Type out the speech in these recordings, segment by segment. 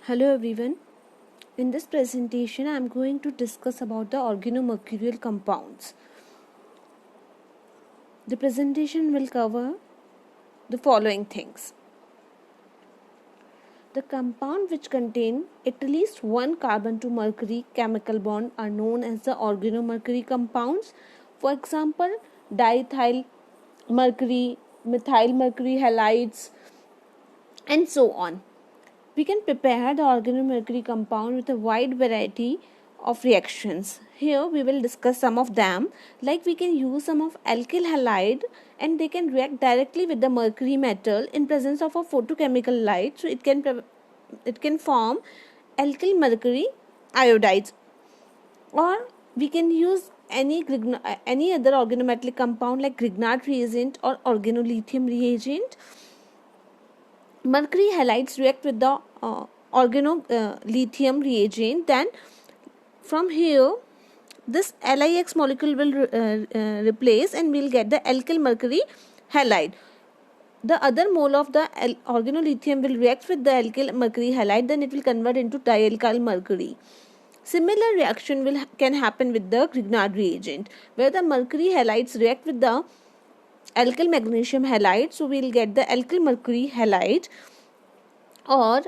Hello everyone. In this presentation I am going to discuss about the organomercurial compounds. The presentation will cover the following things. The compound which contain at least one carbon to mercury chemical bond are known as the organomercury compounds. For example, diethyl mercury, methyl mercury halides, and so on. We can prepare the organomercury compound with a wide variety of reactions. Here we will discuss some of them, like we can use some of alkyl halide and they can react directly with the mercury metal in presence of a photochemical light, so it can form alkyl mercury iodides. Or we can use any other organometallic compound like Grignard reagent or organolithium reagent. Mercury halides react with the organolithium reagent. Then from here this LiX molecule will replace and we'll get the alkyl mercury halide. The other mole of the organolithium will react with the alkyl mercury halide, then it will convert into dialkyl mercury. Similar reaction can happen with the Grignard reagent, where the mercury halides react with the alkyl magnesium halide, so we'll get the alkyl mercury halide. Or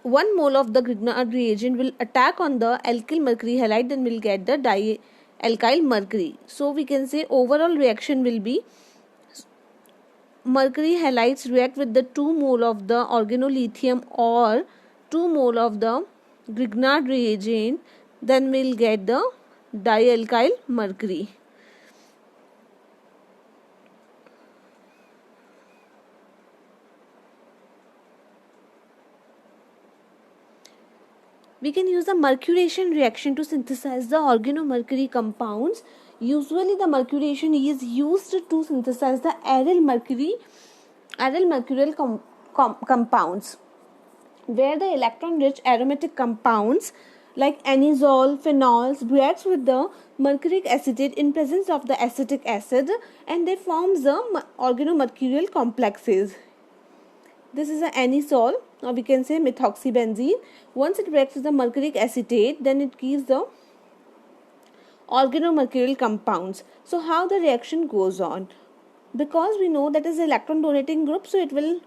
1 mole of the Grignard reagent will attack on the alkyl mercury halide, then we'll get the dialkyl mercury. So we can say overall reaction will be mercury halides react with the 2 mole of the organolithium or 2 mole of the Grignard reagent, then we'll get the dialkyl mercury. We can use the mercuration reaction to synthesize the organomercury compounds. Usually the mercuration is used to synthesize the aryl mercurial compounds, where the electron rich aromatic compounds like anisole, phenols reacts with the mercuric acetate in presence of the acetic acid and they forms the organomercurial complexes. This is an anisole, or we can say methoxybenzene. Once it reacts with the mercuric acetate, then it gives the organomercurial compounds. So how the reaction goes on? Because we know that is the electron donating group, so it will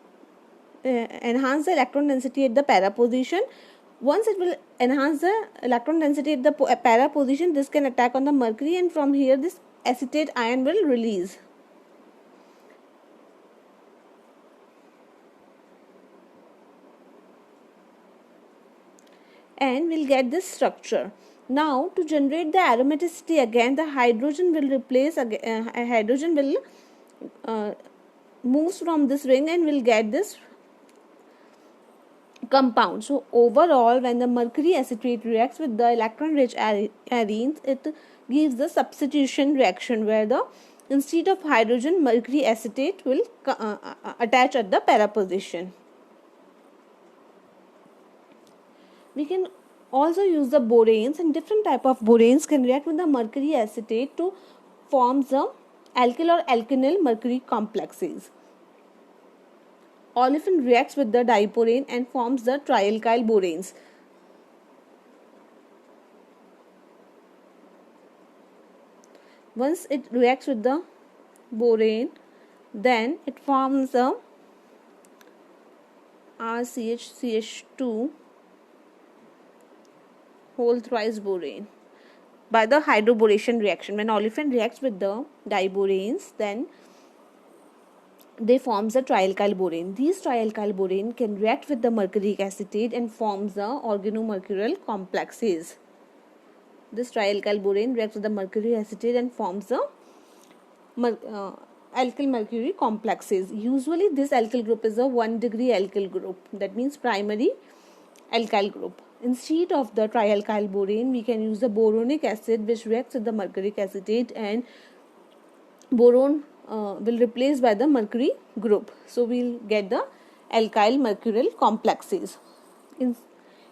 enhance the electron density at the para position. Once it will enhance the electron density at the para position, this can attack on the mercury and from here this acetate ion will release. And we'll get this structure. Now to generate the aromaticity again, the hydrogen will replace hydrogen will moves from this ring and we'll get this compound. So overall, when the mercury acetate reacts with the electron rich arenes, it gives the substitution reaction where the instead of hydrogen, mercury acetate will attach at the para position. We can also use the boranes, and different type of boranes can react with the mercury acetate to form the alkyl or alkenyl mercury complexes. Olefin reacts with the diborane and forms the trialkyl boranes. Once it reacts with the borane, then it forms the RCH2 whole thrice borane by the hydroboration reaction. When olefin reacts with the diboranes, then they forms the trialkyl borane. These trialkyl borane can react with the mercuric acetate and forms the organomercurial complexes. This trialkyl borane reacts with the mercury acetate and forms the alkyl mercury complexes. Usually this alkyl group is a 1 degree alkyl group, that means primary alkyl group. Instead of the trialkyl borane, we can use the boronic acid which reacts with the mercuric acetate and boron will replace by the mercury group. So we'll get the alkyl mercurial complexes.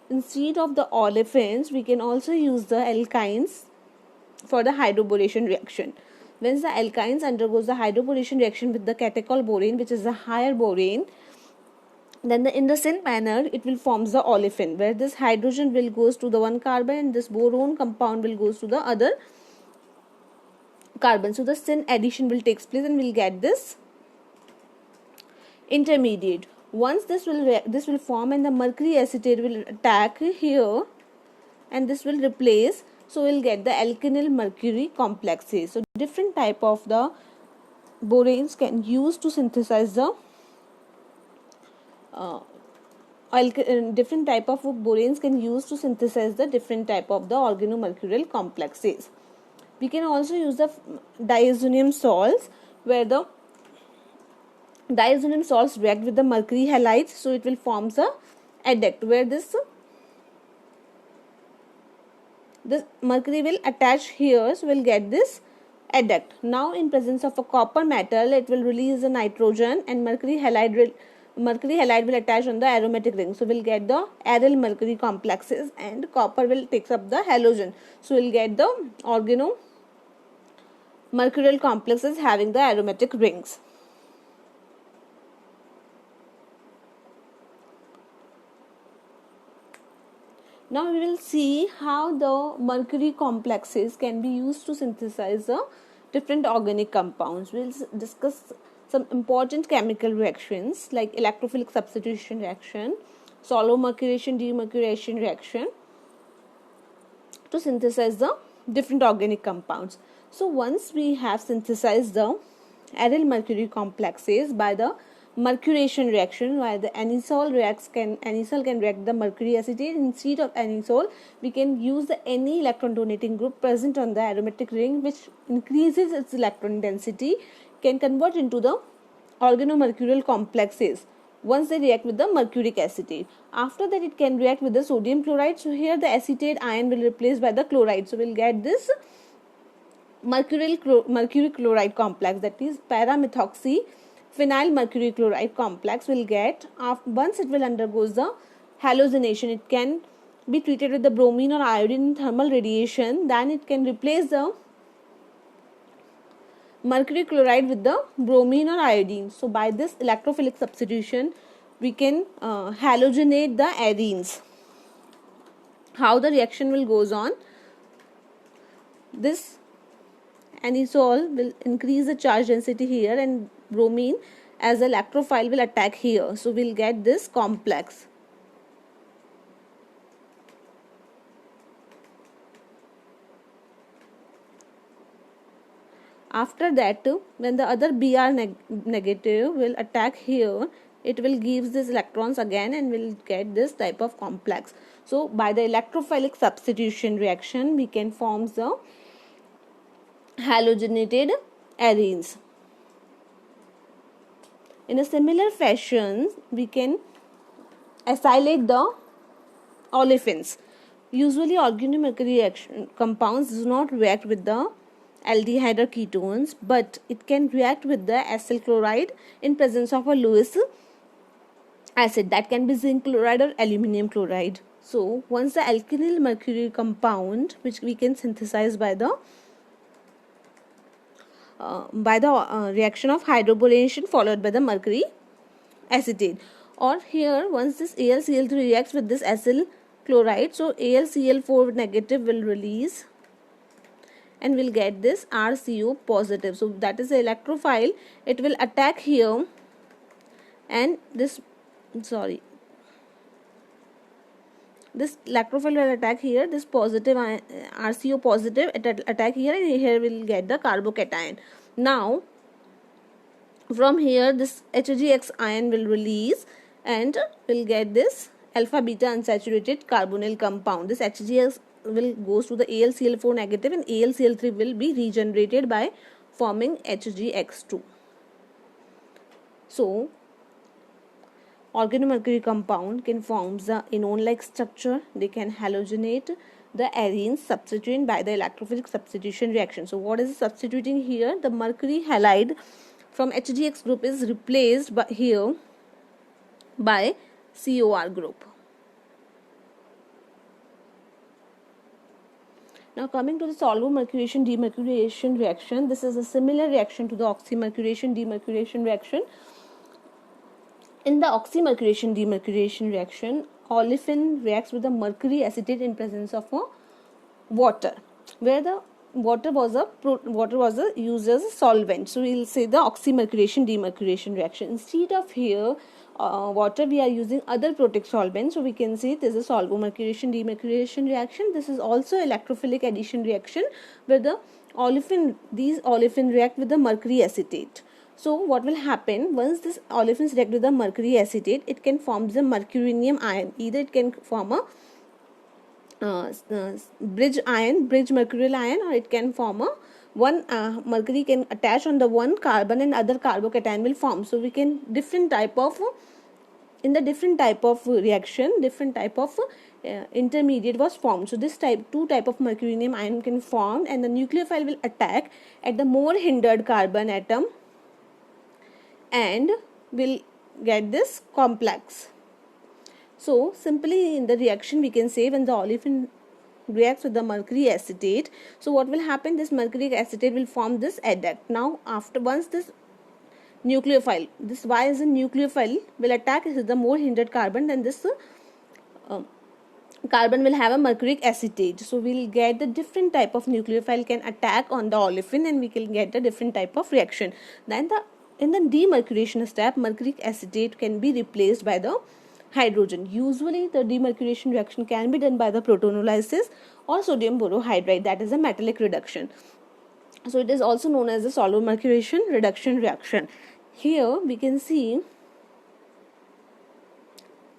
Instead of the olefins, we can also use the alkynes for the hydroboration reaction. When the alkynes undergoes the hydroboration reaction with the catechol borane, which is a higher borane, Then in the same manner, it will form the olefin, where this hydrogen will goes to the one carbon and this boron compound will goes to the other carbon. So the syn addition will takes place and we'll get this intermediate. Once this will form and the mercury acetate will attack here and this will replace, so we'll get the alkenyl mercury complexes. So different type of the boranes can use to synthesize the different type of boranes can use to synthesize the different type of the organomercurial complexes. We can also use the diazonium salts, where the diazonium salts react with the mercury halides, so it will form the adduct, where this mercury will attach here, so we'll get this adduct. Now in presence of a copper metal, it will release the nitrogen and mercury halide will attach on the aromatic ring, so we'll get the aryl mercury complexes and copper will takes up the halogen, so we'll get the organomercurial complexes having the aromatic rings. Now we will see how the mercury complexes can be used to synthesize the different organic compounds. We will discuss some important chemical reactions like electrophilic substitution reaction, solomercuration demercuration reaction to synthesize the different organic compounds. So once we have synthesized the aryl mercury complexes by the mercuration reaction, where the anisole can react the mercury acetate, instead of anisole we can use the any electron donating group present on the aromatic ring, which increases its electron density, can convert into the organomercurial complexes once they react with the mercuric acetate. After that it can react with the sodium chloride, so here the acetate ion will replace by the chloride, so we'll get this mercury chloride complex, that is paramethoxy phenyl mercury chloride complex will get. Once it will undergoes the halogenation, it can be treated with the bromine or iodine in thermal radiation, then it can replace the mercury chloride with the bromine or iodine. So by this electrophilic substitution we can halogenate the arenes. How the reaction will goes on, this anisole will increase the charge density here and bromine as a electrophile will attack here, so we'll get this complex. After that, when the other Br negative will attack here, it will give these electrons again and will get this type of complex. So by the electrophilic substitution reaction we can form the halogenated arenes. In a similar fashion we can acylate the olefins. Usually organomercury compounds do not react with the aldehyde or ketones, but it can react with the acyl chloride in presence of a Lewis acid, that can be zinc chloride or aluminum chloride. So once the alkenyl mercury compound, which we can synthesize by the reaction of hydroboration followed by the mercury acetate, or here once this AlCl3 reacts with this acyl chloride, so AlCl4 negative will release and we'll get this RCO positive. So that is the electrophile, it will attack here and this electrophile will attack here, this positive RCO positive attack here, and here we'll get the carbocation. Now from here this HgX ion will release and we'll get this alpha beta unsaturated carbonyl compound. This HgX will goes to the AlCl4 negative and AlCl3 will be regenerated by forming HgX2. So organomercury compound can form the enone like structure, they can halogenate the arenes substituting by the electrophilic substitution reaction. So what is substituting here, the mercury halide from HgX group is replaced by here by COR group. Now coming to the solomercuration demercuration reaction, this is a similar reaction to the oxymercuration demercuration reaction. In the oxymercuration demercuration reaction, olefin reacts with the mercury acetate in presence of a water, where the water was a used as a solvent. So we'll say the oxymercuration demercuration reaction. Instead of here water, we are using other protic solvents, so we can say this is solvomercuration demercuration reaction. This is also electrophilic addition reaction, where these olefin react with the mercury acetate. So what will happen, once this olefins react with the mercury acetate, it can form the mercurinium ion. Either it can form a bridge mercurial ion, or it can form a one mercury can attach on the one carbon and other carbocation will form. So we can different type of reaction, different type of intermediate was formed. So this two type of mercurinium ion can form, and the nucleophile will attack at the more hindered carbon atom and will get this complex. So simply in the reaction we can say, when the olefin reacts with the mercury acetate, so what will happen, this mercury acetate will form this adduct. Now once this nucleophile, this Y is a nucleophile, will attack the more hindered carbon, then this carbon will have a mercuric acetate. So we'll get the different type of nucleophile can attack on the olefin, and we can get a different type of reaction. Then in the demercuration step, mercuric acetate can be replaced by the hydrogen. Usually the demercuration reaction can be done by the protonolysis or sodium borohydride, that is a metallic reduction. So it is also known as the solvomercuration reduction reaction. Here we can see,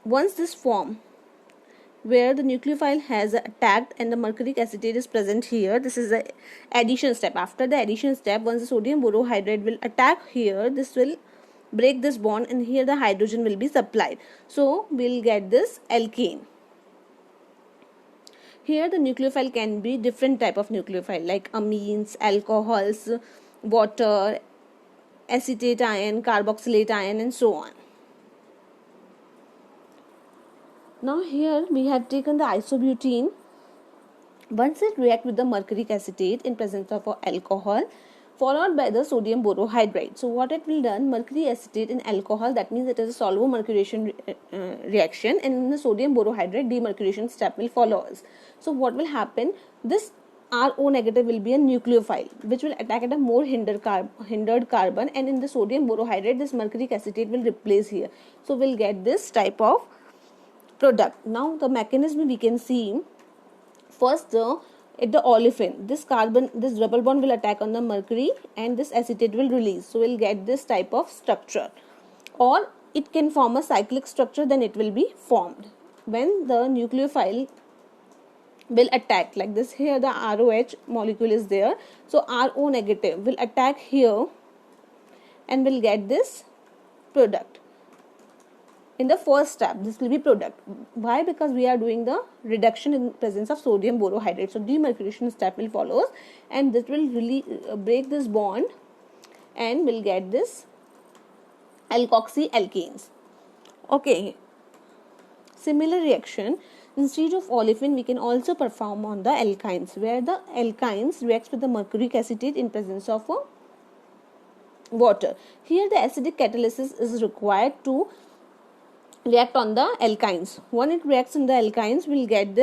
once this form where the nucleophile has attacked and the mercuric acetate is present here, this is the addition step. After the addition step, once the sodium borohydride will attack here, this will break this bond, and here the hydrogen will be supplied. So we'll get this alkane. Here the nucleophile can be different type of nucleophile, like amines, alcohols, water, acetate ion, carboxylate ion, and so on. Now here we have taken the isobutene. Once it reacts with the mercuric acetate in presence of alcohol, followed by the sodium borohydride. So what it will done, mercury acetate in alcohol, that means it is a solvomercuration reaction, and in the sodium borohydride demercuration step will follow us. So what will happen, this RO negative will be a nucleophile which will attack at a more hindered carbon, and in the sodium borohydride this mercuric acetate will replace here. So we'll get this type of product. Now the mechanism we can see, first at the olefin, this double bond will attack on the mercury and this acetate will release. So we'll get this type of structure, or it can form a cyclic structure, then it will be formed when the nucleophile will attack like this. Here the ROH molecule is there, so RO negative will attack here and will get this product. In the first step, this will be product. Why? Because we are doing the reduction in presence of sodium borohydride. So demercuration step will follow, and this will really break this bond, and will get this alkoxy alkanes. Okay. Similar reaction, instead of olefin, we can also perform on the alkynes, where the alkynes reacts with the mercuric acetate in presence of water. Here the acidic catalysis is required to react on the alkynes. When it reacts in the alkynes, we'll get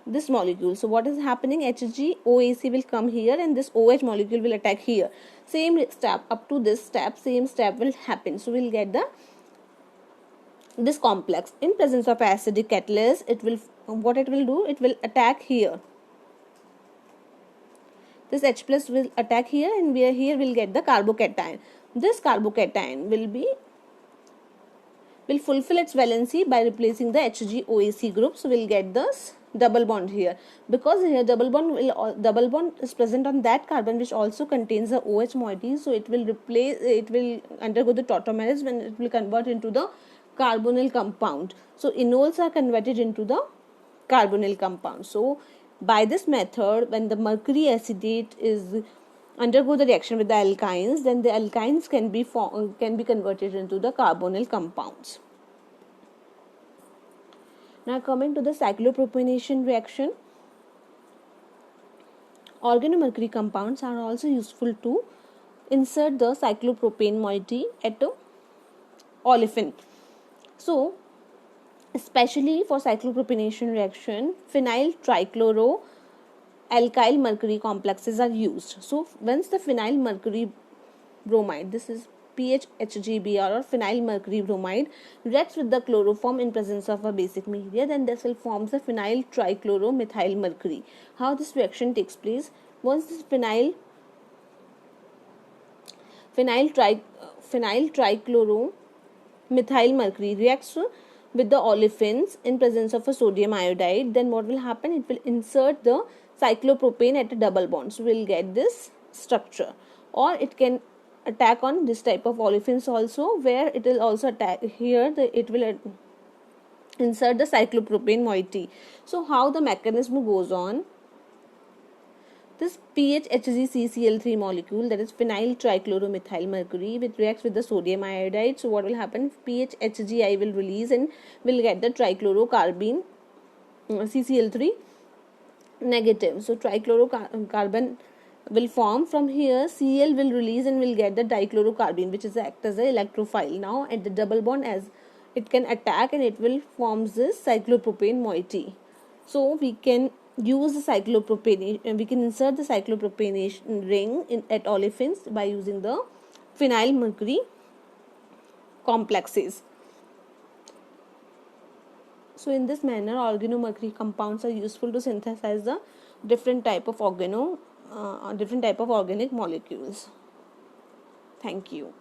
this molecule. So what is happening, HgOAc will come here, and this OH molecule will attack here. Same step, up to this step, same step will happen. So we'll get this complex. In presence of acidic catalyst, it will do, it will attack here. This H plus will attack here, and here we'll get the carbocation. This carbocation will fulfill its valency by replacing the HgOAc group. So we'll get this double bond here, because here double bond is present on that carbon which also contains the OH moiety. So it will undergo the tautomerism, and it will convert into the carbonyl compound. So enols are converted into the carbonyl compound. So by this method, when the mercury acetate is undergo the reaction with the alkynes, then the alkynes can be converted into the carbonyl compounds. Now coming to the cyclopropanation reaction, organomercury compounds are also useful to insert the cyclopropane moiety at olefin. So especially for cyclopropionation reaction, phenyl trichloro alkyl mercury complexes are used. So once the phenyl mercury bromide, this is PHHGBr or phenyl mercury bromide, reacts with the chloroform in presence of a basic media, then this will form the phenyl trichloromethyl mercury. How this reaction takes place? Once this phenyl trichloromethyl mercury reacts with the olefins in presence of a sodium iodide, then what will happen? It will insert the cyclopropane at a double bond. So we'll get this structure. Or it can attack on this type of olefins also, where it will also attack here. It will insert the cyclopropane moiety. So how the mechanism goes on? This PHHgCCl3 molecule, that is phenyl trichloromethyl mercury, which reacts with the sodium iodide. So what will happen? PHHGI will release and will get the trichlorocarbene CCl3 negative. So trichlorocarbon will form from here. Cl will release and will get the dichlorocarbene, which is act as a electrophile. Now at the double bond, as it can attack and it will forms this cyclopropane moiety. So we can use the cyclopropane, we can insert the cyclopropanation ring at olefins by using the phenyl mercury complexes. So in this manner, organomercury compounds are useful to synthesize the different type of organic molecules. Thank you.